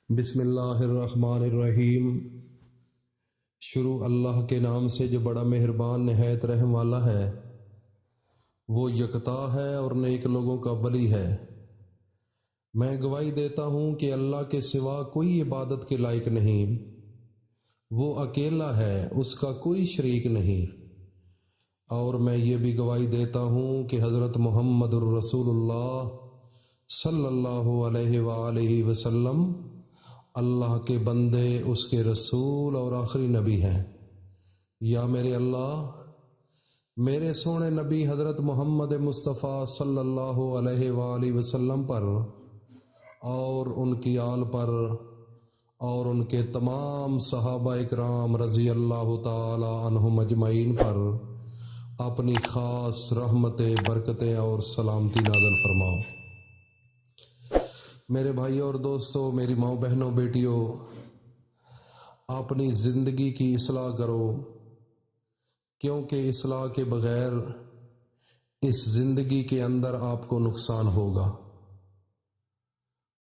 بسم اللہ الرحمن الرحیم۔ شروع اللہ کے نام سے جو بڑا مہربان نہایت رحم والا ہے۔ وہ یکتا ہے اور نیک لوگوں کا ولی ہے۔ میں گواہی دیتا ہوں کہ اللہ کے سوا کوئی عبادت کے لائق نہیں، وہ اکیلا ہے، اس کا کوئی شریک نہیں۔ اور میں یہ بھی گواہی دیتا ہوں کہ حضرت محمد الرسول اللہ صلی اللہ علیہ وآلہ وسلم اللہ کے بندے، اس کے رسول اور آخری نبی ہیں۔ یا میرے اللہ، میرے سونے نبی حضرت محمد مصطفیٰ صلی اللہ علیہ وآلہ وسلم پر اور ان کی آل پر اور ان کے تمام صحابہ اکرام رضی اللہ تعالی عنہم اجمعین پر اپنی خاص رحمتیں، برکتیں اور سلامتی نازل فرماؤ۔ میرے بھائیوں اور دوستوں، میری ماؤں، بہنوں، بیٹیوں، اپنی زندگی کی اصلاح کرو، کیونکہ اصلاح کے بغیر اس زندگی کے اندر آپ کو نقصان ہوگا۔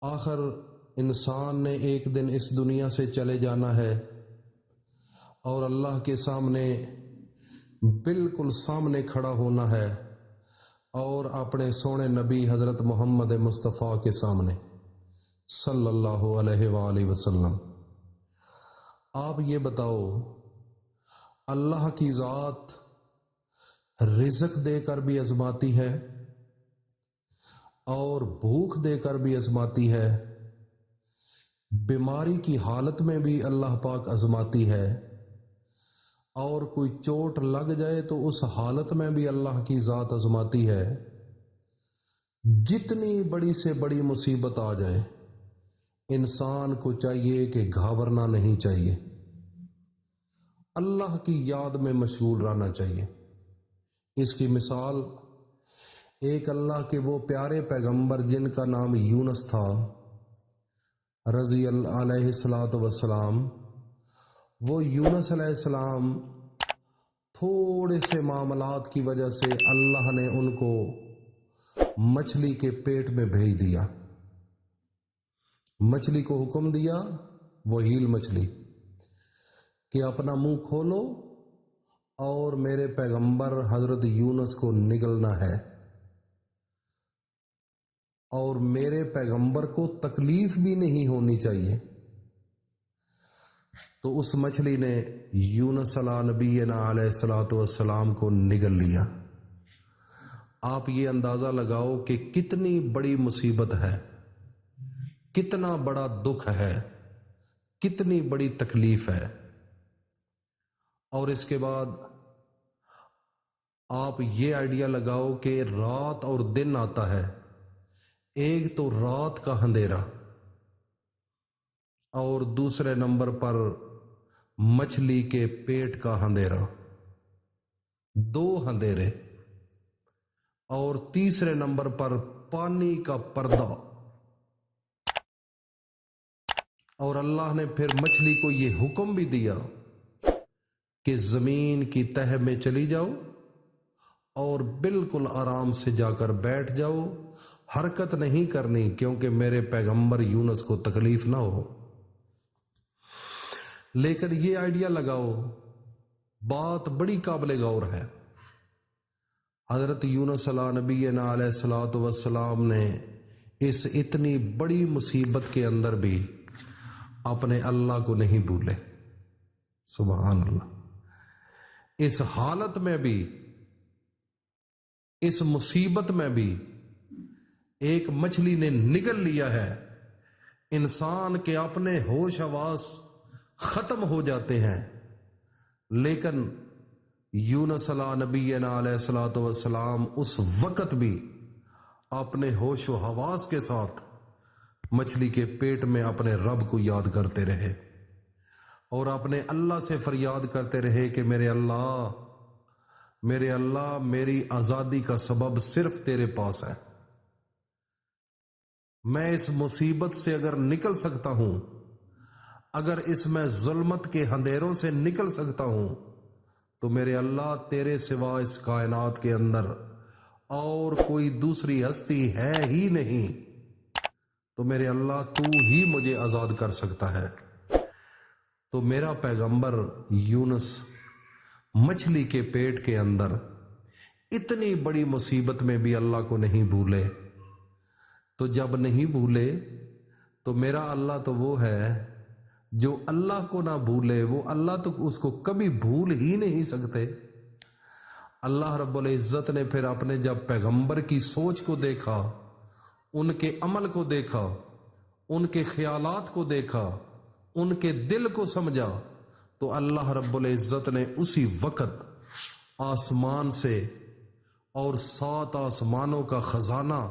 آخر انسان نے ایک دن اس دنیا سے چلے جانا ہے اور اللہ کے سامنے بالکل سامنے کھڑا ہونا ہے، اور اپنے سونے نبی حضرت محمد مصطفیٰ کے سامنے صلی اللہ علیہ وآلہ وسلم۔ آپ یہ بتاؤ، اللہ کی ذات رزق دے کر بھی آزماتی ہے اور بھوک دے کر بھی آزماتی ہے، بیماری کی حالت میں بھی اللہ پاک آزماتی ہے، اور کوئی چوٹ لگ جائے تو اس حالت میں بھی اللہ کی ذات آزماتی ہے۔ جتنی بڑی سے بڑی مصیبت آ جائے، انسان کو چاہیے کہ گھبرانا نہیں چاہیے، اللہ کی یاد میں مشغول رہنا چاہیے۔ اس کی مثال ایک اللہ کے وہ پیارے پیغمبر جن کا نام یونس تھا رضی اللہ علیہ الصلاۃ والسلام، وہ یونس علیہ السلام تھوڑے سے معاملات کی وجہ سے اللہ نے ان کو مچھلی کے پیٹ میں بھیج دیا۔ مچھلی کو حکم دیا، وہ ہیل مچھلی، کہ اپنا منہ کھولو اور میرے پیغمبر حضرت یونس کو نگلنا ہے، اور میرے پیغمبر کو تکلیف بھی نہیں ہونی چاہیے۔ تو اس مچھلی نے یونس علیہ نبینا علیہ الصلاۃ والسلام کو نگل لیا۔ آپ یہ اندازہ لگاؤ کہ کتنی بڑی مصیبت ہے، کتنا بڑا دکھ ہے، کتنی بڑی تکلیف ہے۔ اور اس کے بعد آپ یہ آئیڈیا لگاؤ کہ رات اور دن آتا ہے، ایک تو رات کا اندھیرا اور دوسرے نمبر پر مچھلی کے پیٹ کا اندھیرا، دو اندھیرے، اور تیسرے نمبر پر پانی کا پردہ۔ اور اللہ نے پھر مچھلی کو یہ حکم بھی دیا کہ زمین کی تہہ میں چلی جاؤ اور بالکل آرام سے جا کر بیٹھ جاؤ، حرکت نہیں کرنی، کیونکہ میرے پیغمبر یونس کو تکلیف نہ ہو۔ لیکن یہ آئیڈیا لگاؤ، بات بڑی قابل غور ہے۔ حضرت یونس علیہ نبینا علیہ الصلاۃ والسلام نے اس اتنی بڑی مصیبت کے اندر بھی اپنے اللہ کو نہیں بھولے۔ سبحان اللہ۔ اس حالت میں بھی، اس مصیبت میں بھی ایک مچھلی نے نگل لیا ہے۔ انسان کے اپنے ہوش حواس ختم ہو جاتے ہیں، لیکن یونس علیہ نبینا علیہ الصلاۃ والسلام اس وقت بھی اپنے ہوش و حواس کے ساتھ مچھلی کے پیٹ میں اپنے رب کو یاد کرتے رہے اور اپنے اللہ سے فریاد کرتے رہے کہ میرے اللہ، میرے اللہ، میری آزادی کا سبب صرف تیرے پاس ہے۔ میں اس مصیبت سے اگر نکل سکتا ہوں، اگر اس میں ظلمت کے اندھیروں سے نکل سکتا ہوں، تو میرے اللہ، تیرے سوا اس کائنات کے اندر اور کوئی دوسری ہستی ہے ہی نہیں۔ تو میرے اللہ تو ہی مجھے آزاد کر سکتا ہے۔ تو میرا پیغمبر یونس مچھلی کے پیٹ کے اندر اتنی بڑی مصیبت میں بھی اللہ کو نہیں بھولے، تو جب نہیں بھولے تو میرا اللہ تو وہ ہے جو اللہ کو نہ بھولے، وہ اللہ تو اس کو کبھی بھول ہی نہیں سکتے۔ اللہ رب العزت نے پھر اپنے جب پیغمبر کی سوچ کو دیکھا، ان کے عمل کو دیکھا، ان کے خیالات کو دیکھا، ان کے دل کو سمجھا، تو اللہ رب العزت نے اسی وقت آسمان سے اور 7 آسمانوں کا خزانہ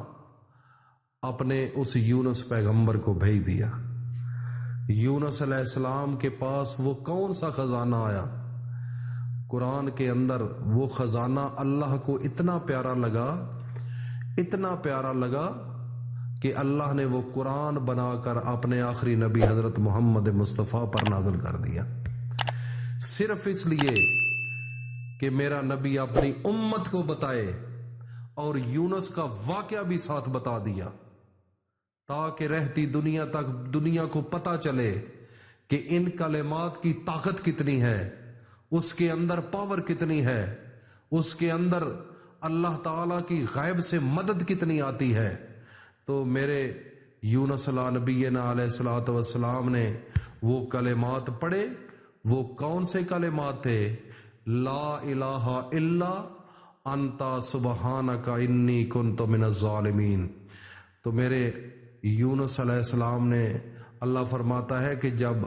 اپنے اس یونس پیغمبر کو بھیج دیا۔ یونس علیہ السلام کے پاس وہ کون سا خزانہ آیا؟ قرآن کے اندر وہ خزانہ اللہ کو اتنا پیارا لگا، اتنا پیارا لگا کہ اللہ نے وہ قرآن بنا کر اپنے آخری نبی حضرت محمد مصطفیٰ پر نازل کر دیا، صرف اس لیے کہ میرا نبی اپنی امت کو بتائے، اور یونس کا واقعہ بھی ساتھ بتا دیا تاکہ رہتی دنیا تک دنیا کو پتہ چلے کہ ان کلمات کی طاقت کتنی ہے، اس کے اندر پاور کتنی ہے، اس کے اندر اللہ تعالیٰ کی غیب سے مدد کتنی آتی ہے۔ تو میرے یونس نبینا علیہ الصلوۃ والسلام نے وہ کلمات پڑھے۔ وہ کون سے کلمات تھے؟ لا الہ الا انت سبحانک انی کنت من الظالمین۔ تو میرے یونس علیہ السلام نے، اللہ فرماتا ہے کہ جب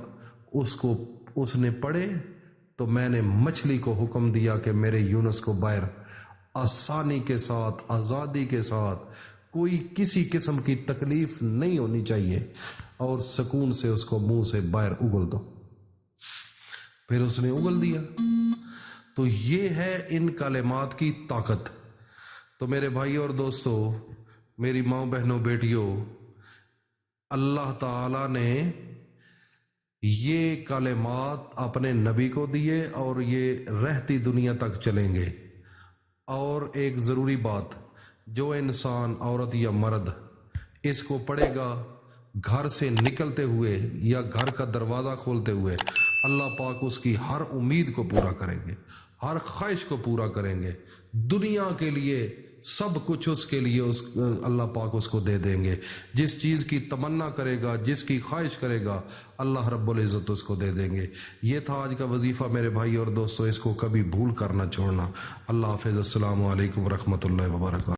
اس نے پڑھے تو میں نے مچھلی کو حکم دیا کہ میرے یونس کو باہر آسانی کے ساتھ، آزادی کے ساتھ، کوئی کسی قسم کی تکلیف نہیں ہونی چاہیے، اور سکون سے اس کو منہ سے باہر اگل دو۔ پھر اس نے اگل دیا۔ تو یہ ہے ان کلمات کی طاقت۔ تو میرے بھائی اور دوستو، میری ماں بہنوں بیٹیوں، اللہ تعالی نے یہ کلمات اپنے نبی کو دیے اور یہ رہتی دنیا تک چلیں گے۔ اور ایک ضروری بات، جو انسان، عورت یا مرد اس کو پڑھے گا گھر سے نکلتے ہوئے یا گھر کا دروازہ کھولتے ہوئے، اللہ پاک اس کی ہر امید کو پورا کریں گے، ہر خواہش کو پورا کریں گے۔ دنیا کے لیے سب کچھ اس کے لیے اللہ پاک اس کو دے دیں گے۔ جس چیز کی تمنا کرے گا، جس کی خواہش کرے گا، اللہ رب العزت اس کو دے دیں گے۔ یہ تھا آج کا وظیفہ میرے بھائی اور دوستو، اس کو کبھی بھول کر نہ چھوڑنا۔ اللہ حافظ۔ السلام علیکم ورحمۃ اللہ وبرکاتہ۔